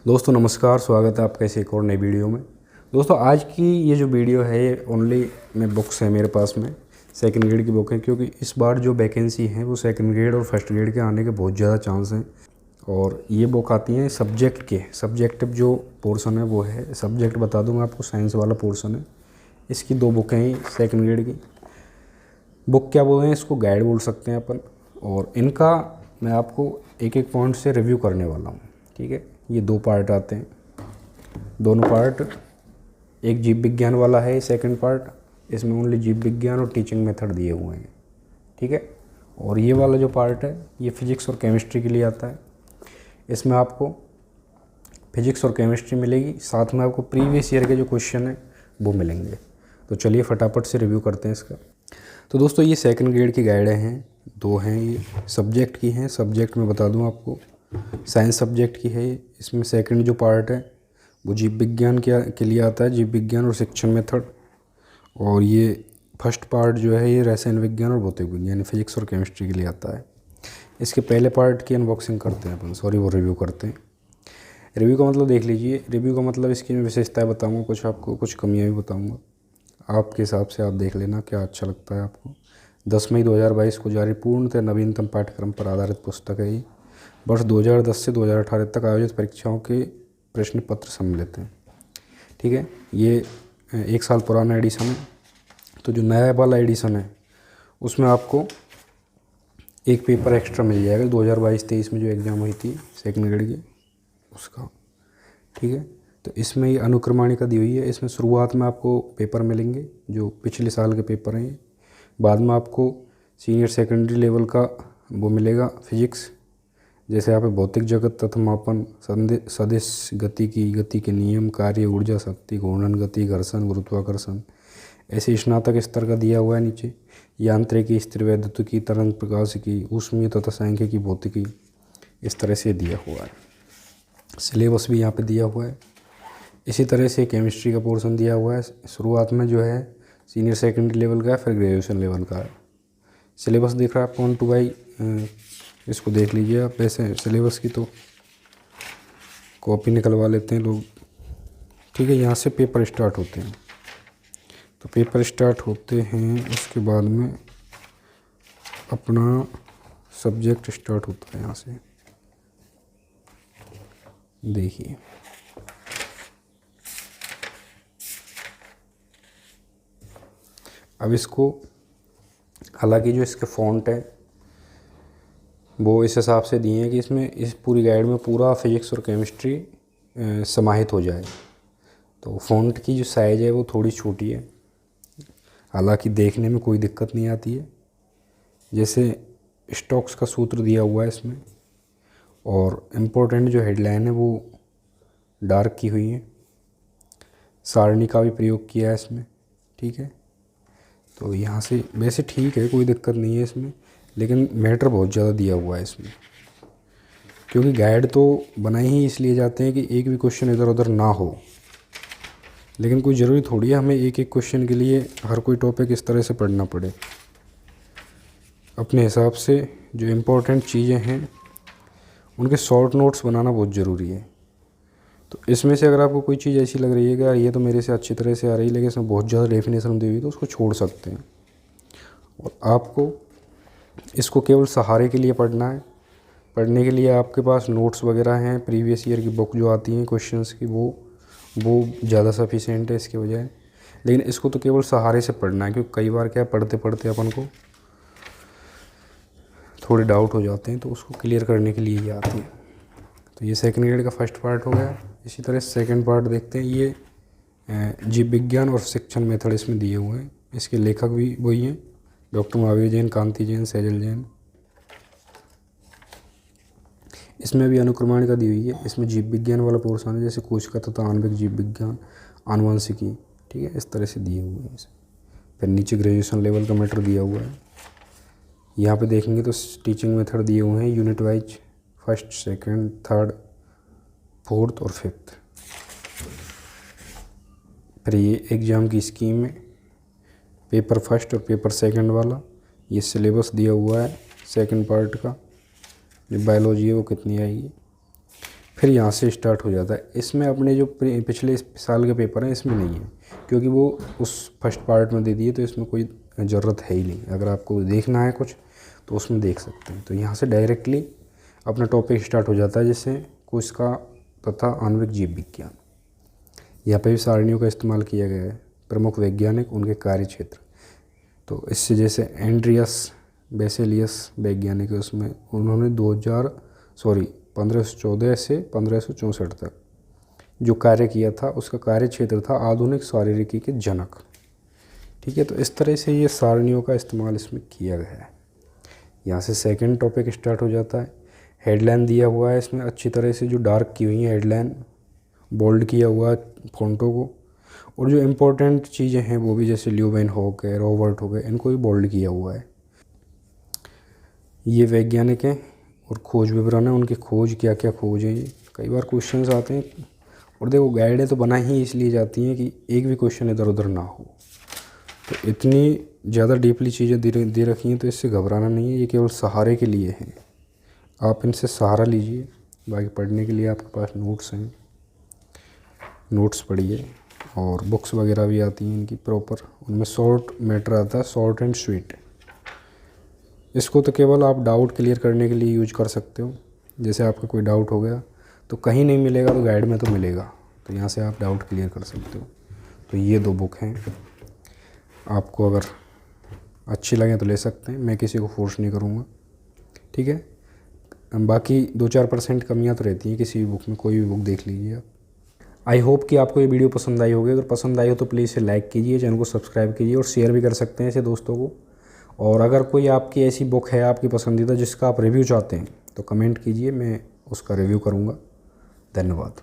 दोस्तों नमस्कार, स्वागत है आपका इस एक और नई वीडियो में। दोस्तों आज की ये जो वीडियो है ये ओनली में बुक्स है मेरे पास में, सेकंड ग्रेड की बुक है, क्योंकि इस बार जो वैकेंसी है वो सेकंड ग्रेड और फर्स्ट ग्रेड के आने के बहुत ज़्यादा चांस हैं। और ये बुक आती हैं सब्जेक्ट के, सब्जेक्टिव जो पोर्सन है वो है, सब्जेक्ट बता दूँ मैं आपको, साइंस वाला पोर्सन है। इसकी 2 बुकें हैं सेकेंड ग्रेड की। बुक क्या बोल रहे हैं, इसको गाइड बोल सकते हैं अपन। और इनका मैं आपको एक एक पॉइंट से रिव्यू करने वाला हूँ, ठीक है। ये 2 पार्ट आते हैं, दोनों पार्ट। एक जीव विज्ञान वाला है सेकंड पार्ट, इसमें ओनली जीव विज्ञान और टीचिंग मेथड दिए हुए हैं, ठीक है। और ये वाला जो पार्ट है ये फिजिक्स और केमिस्ट्री के लिए आता है। इसमें आपको फिजिक्स और केमिस्ट्री मिलेगी, साथ में आपको प्रीवियस ईयर के जो क्वेश्चन हैं वो मिलेंगे। तो चलिए फटाफट से रिव्यू करते हैं इसका। तो दोस्तों ये सेकंड ग्रेड की गाइडें हैं, 2 हैं। ये सब्जेक्ट की हैं। सब्जेक्ट में बता दूं आपको, साइंस सब्जेक्ट की है। इसमें सेकंड जो पार्ट है वो जीव विज्ञान के लिए आता है, जीव विज्ञान और शिक्षण मेथड। और ये फर्स्ट पार्ट जो है ये रसायन विज्ञान और भौतिक विज्ञान, फिजिक्स और केमिस्ट्री के लिए आता है। इसके पहले पार्ट की अनबॉक्सिंग करते हैं अपन, वो रिव्यू करते हैं। रिव्यू का मतलब देख लीजिए। रिव्यू का मतलब इसकी मैं विशेषताएँ बताऊँगा, कुछ आपको कुछ कमियाँ भी बताऊँगा। आपके हिसाब से आप देख लेना क्या अच्छा लगता है आपको। 10 मई 2022 को जारी पूर्णतः नवीनतम पाठ्यक्रम पर आधारित पुस्तक है ये। वर्ष 2010 से 2018 तक आयोजित परीक्षाओं के प्रश्न पत्र सम्मिलित हैं, ठीक है। ये 1 साल पुराना एडिशन है। तो जो नया वाला एडिशन है उसमें आपको एक पेपर एक्स्ट्रा मिल जाएगा 2022-23 में जो एग्ज़ाम हुई थी सेकंड ग्रेड की उसका, ठीक है। तो इसमें ये अनुक्रमणिका दी हुई है। इसमें शुरुआत में आपको पेपर मिलेंगे जो पिछले साल के पेपर हैं। बाद में आपको सीनियर सेकेंडरी लेवल का वो मिलेगा फिजिक्स, जैसे यहाँ पे भौतिक जगत तथा मापन, सदिश गति के नियम, कार्य, ऊर्जा, शक्ति, घूर्णन, गति, घर्षण, गुरुत्वाकर्षण, ऐसे स्नातक स्तर का दिया हुआ है नीचे। यांत्रिकी, स्थिर वैद्युतिकी, तरंग प्रकाशिकी, ऊष्मीय तथा सांख्यिकी, भौतिकी, इस तरह से दिया हुआ है। सिलेबस भी यहाँ पे दिया हुआ है। इसी तरह से केमिस्ट्री का पोर्शन दिया हुआ है। शुरुआत में जो है सीनियर सेकेंडरी लेवल का है, फिर ग्रेजुएशन लेवल का है। सिलेबस दिख रहा है आपको 1-2 इसको देख लीजिए आप। वैसे सिलेबस की तो कॉपी निकलवा लेते हैं लोग, ठीक है। यहाँ से पेपर स्टार्ट होते हैं। तो पेपर स्टार्ट होते हैं, उसके बाद में अपना सब्जेक्ट स्टार्ट होता है यहाँ से, देखिए। अब इसको, हालांकि जो इसके फ़ॉन्ट है वो इस हिसाब से दिए हैं कि इसमें इस पूरी गाइड में पूरा फिजिक्स और केमिस्ट्री समाहित हो जाए। तो फ़ॉन्ट की जो साइज़ है वो थोड़ी छोटी है, हालांकि देखने में कोई दिक्कत नहीं आती है। जैसे स्टोक्स का सूत्र दिया हुआ है इसमें, और इम्पोर्टेंट जो हेडलाइन है वो डार्क की हुई है। सारणी का भी प्रयोग किया है इसमें, ठीक है। तो यहाँ से वैसे ठीक है, कोई दिक्कत नहीं है इसमें, लेकिन मैटर बहुत ज़्यादा दिया हुआ है इसमें। क्योंकि गाइड तो बनाए ही इसलिए जाते हैं कि एक भी क्वेश्चन इधर उधर ना हो, लेकिन कोई ज़रूरी थोड़ी है हमें एक एक क्वेश्चन के लिए हर कोई टॉपिक इस तरह से पढ़ना पड़े। अपने हिसाब से जो इम्पोर्टेंट चीज़ें हैं उनके शॉर्ट नोट्स बनाना बहुत ज़रूरी है। तो इसमें से अगर आपको कोई चीज़ ऐसी लग रही है कि यार ये तो मेरे से अच्छी तरह से आ रही है लेकिन इसमें बहुत ज़्यादा डेफिनेशन दी हुई है, तो उसको छोड़ सकते हैं। और आपको इसको केवल सहारे के लिए पढ़ना है। पढ़ने के लिए आपके पास नोट्स वगैरह हैं, प्रीवियस ईयर की बुक जो आती हैं क्वेश्चंस की, वो ज़्यादा सफिशिएंट है इसके बजाय। लेकिन इसको तो केवल सहारे से पढ़ना है, क्योंकि कई बार क्या पढ़ते पढ़ते अपन को थोड़े डाउट हो जाते हैं, तो उसको क्लियर करने के लिए ये आती है। तो ये सेकंड ग्रेड का फर्स्ट पार्ट हो गया। इसी तरह सेकंड पार्ट देखते हैं। ये जीव विज्ञान और शिक्षण मेथड इसमें दिए हुए हैं। इसके लेखक भी वही हैं, डॉक्टर महावीर जैन, कांति जैन, सैजल जैन। इसमें भी अनुक्रमणिका दी हुई है। इसमें जीव विज्ञान वाला पोर्शन है, जैसे कोशिका तथा आणविक जीव विज्ञान, आनुवंशिकी, ठीक है, इस तरह से दिए हुए हैं। फिर नीचे ग्रेजुएशन लेवल का मैटर दिया हुआ है। यहाँ पे देखेंगे तो टीचिंग मेथड दिए हुए हैं unit wise, first, second, third, fourth और फिफ्थ। फिर ये एग्ज़ाम की स्कीम है, पेपर फर्स्ट और पेपर सेकंड वाला। ये सिलेबस दिया हुआ है सेकंड पार्ट का। जो बायोलॉजी है वो कितनी आएगी। फिर यहाँ से स्टार्ट हो जाता है। इसमें अपने जो पिछले साल के पेपर हैं इसमें नहीं है, क्योंकि वो उस फर्स्ट पार्ट में दे दिए, तो इसमें कोई ज़रूरत है ही नहीं। अगर आपको देखना है कुछ तो उसमें देख सकते हैं। तो यहाँ से डायरेक्टली अपना टॉपिक स्टार्ट हो जाता है, जैसे कोश का तथा आणविक जीव विज्ञान। यहाँ पे भी सारणियों का इस्तेमाल किया गया है। प्रमुख वैज्ञानिक, उनके कार्य क्षेत्र। तो इससे जैसे एंड्रियस बेसेलियस वैज्ञानिक है, उसमें उन्होंने 1514 से 1564 तक जो कार्य किया था, उसका कार्य क्षेत्र था आधुनिक शारीरिकी के जनक। ठीक है, तो इस तरह से ये सारणियों का इस्तेमाल इसमें किया गया है। यहाँ से सेकंड टॉपिक स्टार्ट हो जाता है। हेडलाइन दिया हुआ है इसमें अच्छी तरह से, जो डार्क की हुई है हेडलाइन, बोल्ड किया हुआ है फ़ॉन्टों को, और जो इम्पोर्टेंट चीज़ें हैं वो भी, जैसे ल्यूवेन हो गए, रॉबर्ट हो गए, इनको भी बोल्ड किया हुआ है। ये वैज्ञानिक हैं और खोज विवरण है, उनकी खोज क्या क्या खोज है। ये कई बार क्वेश्चंस आते हैं, और देखो गाइडें तो बना ही इसलिए जाती हैं कि एक भी क्वेश्चन इधर उधर ना हो। तो इतनी ज़्यादा डीपली चीज़ें दे रखी हैं, तो इससे घबराना नहीं है। ये केवल सहारे के लिए हैं, आप इनसे सहारा लीजिए। बाकी पढ़ने के लिए आपके पास नोट्स हैं, नोट्स पढ़िए। और बुक्स वगैरह भी आती हैं इनकी प्रॉपर, उनमें शॉर्ट मैटर आता है, शॉर्ट एंड स्वीट। इसको तो केवल आप डाउट क्लियर करने के लिए यूज कर सकते हो। जैसे आपका कोई डाउट हो गया तो कहीं नहीं मिलेगा तो गाइड में तो मिलेगा, तो यहाँ से आप डाउट क्लियर कर सकते हो। तो ये 2 बुक हैं, आपको अगर अच्छी लगे तो ले सकते हैं, मैं किसी को फोर्स नहीं करूँगा। ठीक है, बाकी 2-4% कमियाँ तो रहती हैं किसी भी बुक में, कोई भी बुक देख लीजिए आप। आई होप कि आपको ये वीडियो पसंद आई होगी। अगर पसंद आई हो तो प्लीज़ इसे लाइक कीजिए, चैनल को सब्सक्राइब कीजिए, और शेयर भी कर सकते हैं इसे दोस्तों को। और अगर कोई आपकी ऐसी बुक है आपकी पसंदीदा जिसका आप रिव्यू चाहते हैं तो कमेंट कीजिए, मैं उसका रिव्यू करूँगा। धन्यवाद।